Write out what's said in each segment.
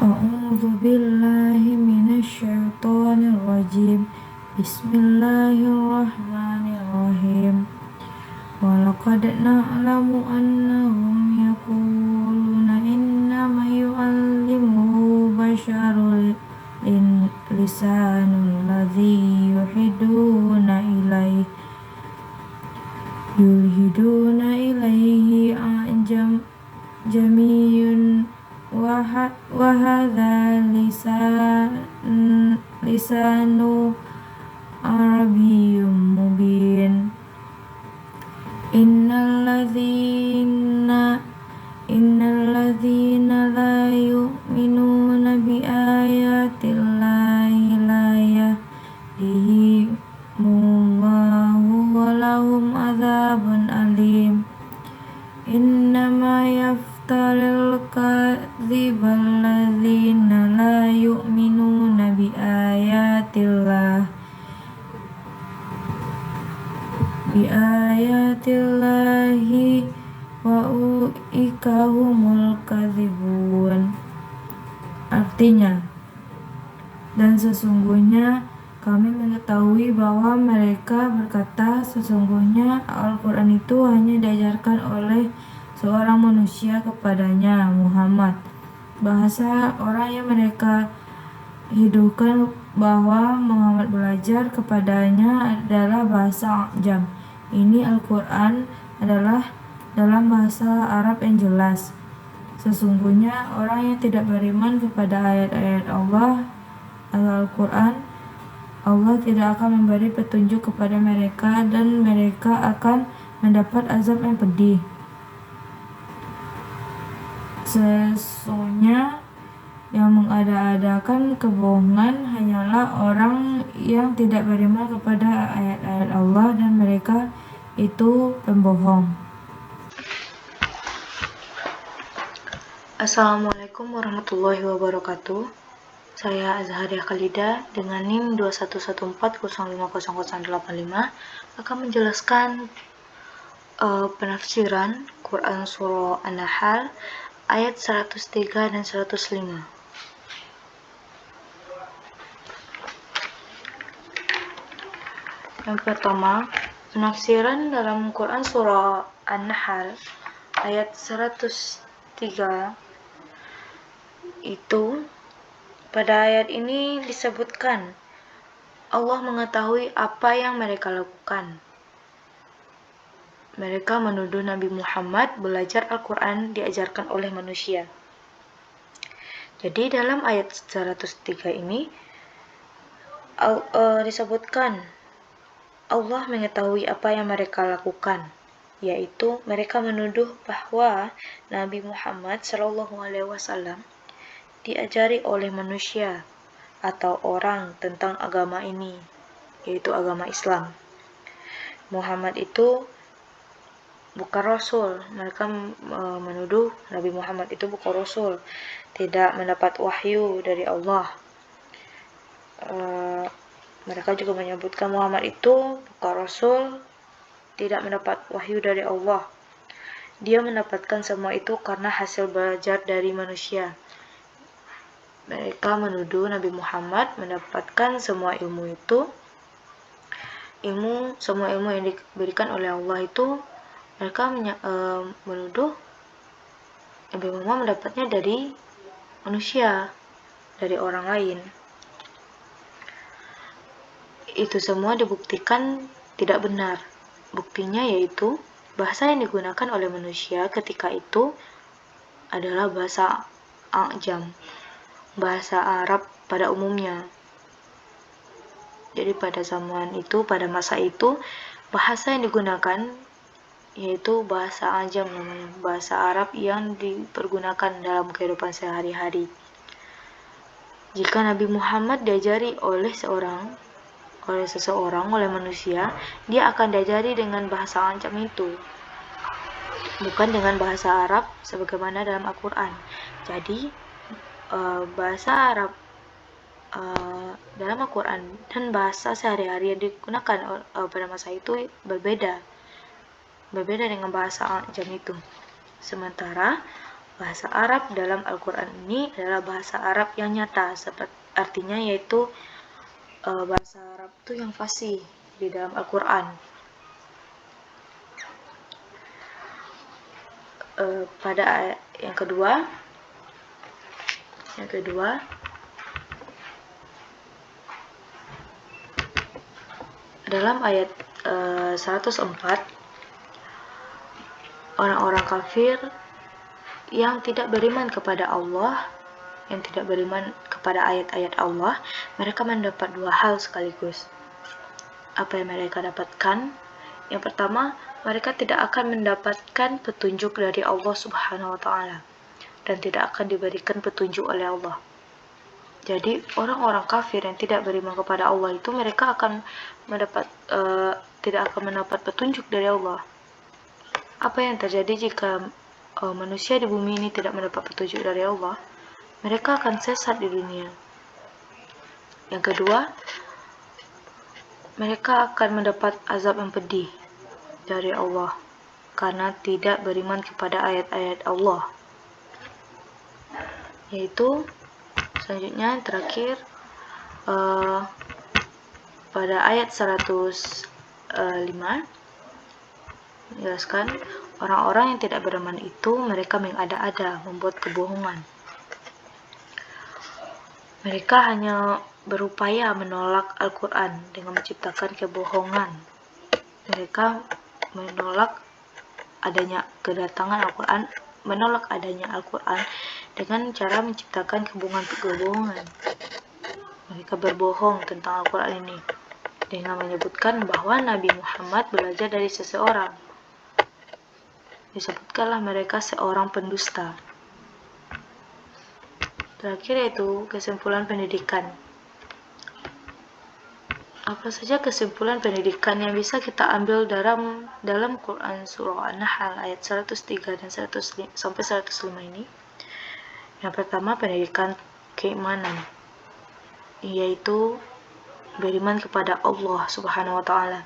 A'udzu billahi minasyaitonir rajim. Bismillahirrahmanirrahim. Walaqad na'lamu annahum yaquluna innama yu'allimuhu basharun lisanul ladzi yulhiduna ilaihi jamiyun wa hadza lisanu arabiyyun mubin. Innal ladzina la yu'minuna bi ayatillahi la yahdihimullahu wa lahum adzabun alim. Innama yaftaril kadzibal ladzina la yu'minuna bi ayatillahi wa ulaika humul kadzibun. Artinya, dan sesungguhnya kami mengetahui bahwa mereka berkata, sesungguhnya Al-Quran itu hanya diajarkan oleh seorang manusia kepadanya, Muhammad. Bahasa orang yang mereka hidupkan bahwa Muhammad belajar kepadanya adalah bahasa Ajam. Ini Al-Quran adalah dalam bahasa Arab yang jelas. Sesungguhnya orang yang tidak beriman kepada ayat-ayat Allah atau Al-Quran, Allah tidak akan memberi petunjuk kepada mereka dan mereka akan mendapat azab yang pedih. Sesungguhnya yang mengada-adakan kebohongan hanyalah orang yang tidak beriman kepada ayat-ayat Allah dan mereka itu pembohong. Assalamualaikum warahmatullahi wabarakatuh. Saya Azharia Khalida dengan NIM 2114050085 akan menjelaskan penafsiran Quran Surah An-Nahl ayat 103 dan 105. Yang pertama, penafsiran dalam Quran Surah An-Nahl ayat 103 itu, pada ayat ini disebutkan Allah mengetahui apa yang mereka lakukan. Mereka menuduh Nabi Muhammad belajar Al-Quran diajarkan oleh manusia. Jadi dalam ayat 103 ini disebutkan Allah mengetahui apa yang mereka lakukan, yaitu mereka menuduh bahwa Nabi Muhammad SAW diajari oleh manusia atau orang tentang agama ini, yaitu agama Islam. Muhammad itu bukan Rasul. Mereka menuduh Nabi Muhammad itu bukan Rasul, tidak mendapat wahyu dari Allah. Mereka juga menyebutkan Muhammad itu bukan Rasul, tidak mendapat wahyu dari Allah. Dia mendapatkan semua itu karena hasil belajar dari manusia. Mereka menuduh Nabi Muhammad mendapatkan semua ilmu itu, semua ilmu yang diberikan oleh Allah itu, mereka menuduh Nabi Muhammad mendapatnya dari manusia, dari orang lain. Itu semua dibuktikan tidak benar. Buktinya yaitu bahasa yang digunakan oleh manusia ketika itu adalah bahasa Ajam, bahasa Arab pada umumnya. Jadi pada zaman itu, pada masa itu, bahasa yang digunakan yaitu bahasa Ajam, namanya bahasa Arab yang dipergunakan dalam kehidupan sehari-hari. Jika Nabi Muhammad diajari oleh seseorang, oleh manusia, dia akan diajari dengan bahasa Ajam itu, bukan dengan bahasa Arab sebagaimana dalam Al-Quran. Jadi bahasa Arab dalam Al-Quran dan bahasa sehari-hari yang digunakan pada masa itu berbeda dengan bahasa Ajam itu. Sementara Bahasa Arab dalam Al-Quran ini adalah bahasa Arab yang nyata, artinya yaitu bahasa Arab itu yang fasih di dalam Al-Quran. Pada ayat yang kedua dalam ayat 104, orang-orang kafir yang tidak beriman kepada Allah, yang tidak beriman kepada ayat-ayat Allah, mereka mendapat dua hal sekaligus. Apa yang mereka dapatkan? Yang pertama, mereka tidak akan mendapatkan petunjuk dari Allah Subhanahu wa Ta'ala, dan tidak akan diberikan petunjuk oleh Allah. Jadi orang-orang kafir yang tidak beriman kepada Allah itu mereka akan tidak akan mendapat petunjuk dari Allah. Apa yang terjadi jika manusia di bumi ini tidak mendapat petunjuk dari Allah? Mereka akan sesat di dunia. Yang kedua, mereka akan mendapat azab yang pedih dari Allah karena tidak beriman kepada ayat-ayat Allah. Yaitu selanjutnya terakhir pada ayat 105 menjelaskan orang-orang yang tidak beriman itu mereka mengada-ada, membuat kebohongan. Mereka hanya berupaya menolak Al-Quran dengan menciptakan kebohongan. Mereka menolak adanya kedatangan Al-Quran, menolak adanya Al-Quran dengan cara menciptakan kebohongan. Mereka berbohong tentang Al-Quran ini dengan menyebutkan bahwa Nabi Muhammad belajar dari seseorang. Disebutkanlah mereka seorang pendusta. Terakhir yaitu kesimpulan pendidikan. Apa saja kesimpulan pendidikan yang bisa kita ambil dalam Quran surah An-Nahl ayat 103 dan 100 sampai 105 ini? Yang pertama, pendidikan keimanan, yaitu beriman kepada Allah Subhanahu wa Ta'ala.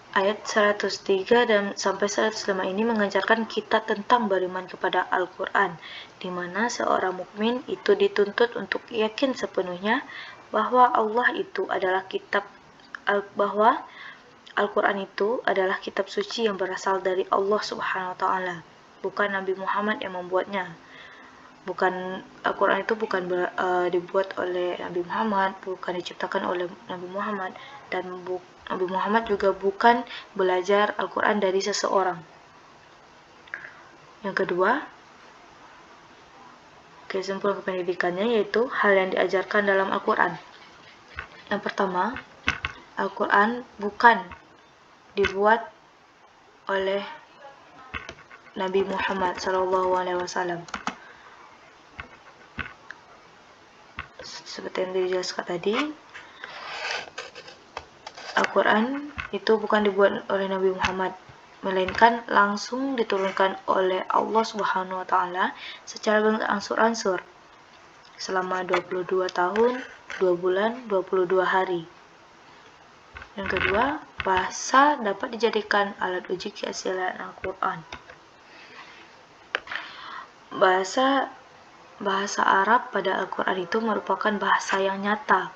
Ayat 103 dan sampai 105 ini mengajarkan kita tentang beriman kepada Al-Quran, di mana seorang mukmin itu dituntut untuk yakin sepenuhnya bahwa Allah itu adalah bahwa Al-Quran itu adalah kitab suci yang berasal dari Allah Subhanahu wa Ta'ala, bukan Nabi Muhammad yang membuatnya. Al-Quran itu bukan dibuat oleh Nabi Muhammad, bukan diciptakan oleh Nabi Muhammad, dan Nabi Muhammad juga bukan belajar Al-Quran dari seseorang. Yang kedua, kesimpulan pendidikannya yaitu hal yang diajarkan dalam Al-Quran. Yang pertama, Al-Quran bukan dibuat oleh Nabi Muhammad SAW. Seperti yang dijelaskan tadi, Al-Quran itu bukan dibuat oleh Nabi Muhammad, melainkan langsung diturunkan oleh Allah Subhanahu wa Ta'ala secara berangsur-angsur selama 22 tahun, 2 bulan, 22 hari. Yang kedua, bahasa dapat dijadikan alat uji keaslian Al-Quran. Bahasa Arab pada Al-Quran itu merupakan bahasa yang nyata.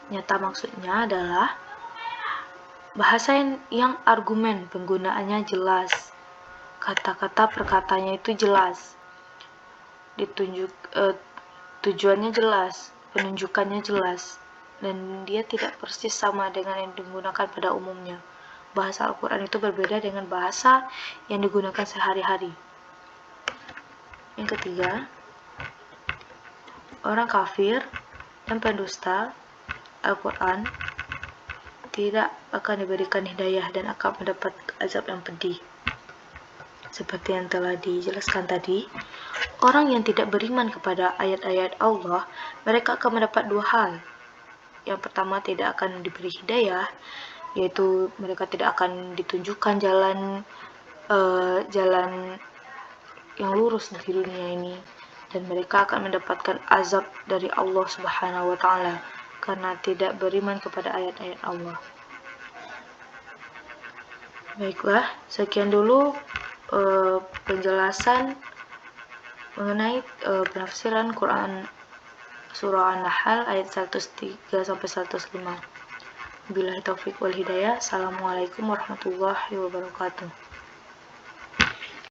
Nyata maksudnya adalah bahasa yang argumen penggunaannya jelas, kata-kata perkataannya itu jelas, tujuannya jelas, penunjukannya jelas, dan dia tidak persis sama dengan yang digunakan pada umumnya. Bahasa Al-Quran itu berbeda dengan bahasa yang digunakan sehari-hari. Yang ketiga, orang kafir dan pendusta Al-Quran tidak akan diberikan hidayah dan akan mendapat azab yang pedih. Seperti yang telah dijelaskan tadi, orang yang tidak beriman kepada ayat-ayat Allah, mereka akan mendapat dua hal. Yang pertama, tidak akan diberi hidayah, yaitu mereka tidak akan ditunjukkan jalan yang lurus di dunia ini, dan mereka akan mendapatkan azab dari Allah Subhanahu wa Ta'ala karena tidak beriman kepada ayat-ayat Allah. Baiklah, sekian dulu penjelasan mengenai penafsiran Quran surah An-Nahl ayat 103 sampai 105. Billahi taufik wal hidayah. Assalamualaikum warahmatullahi wabarakatuh.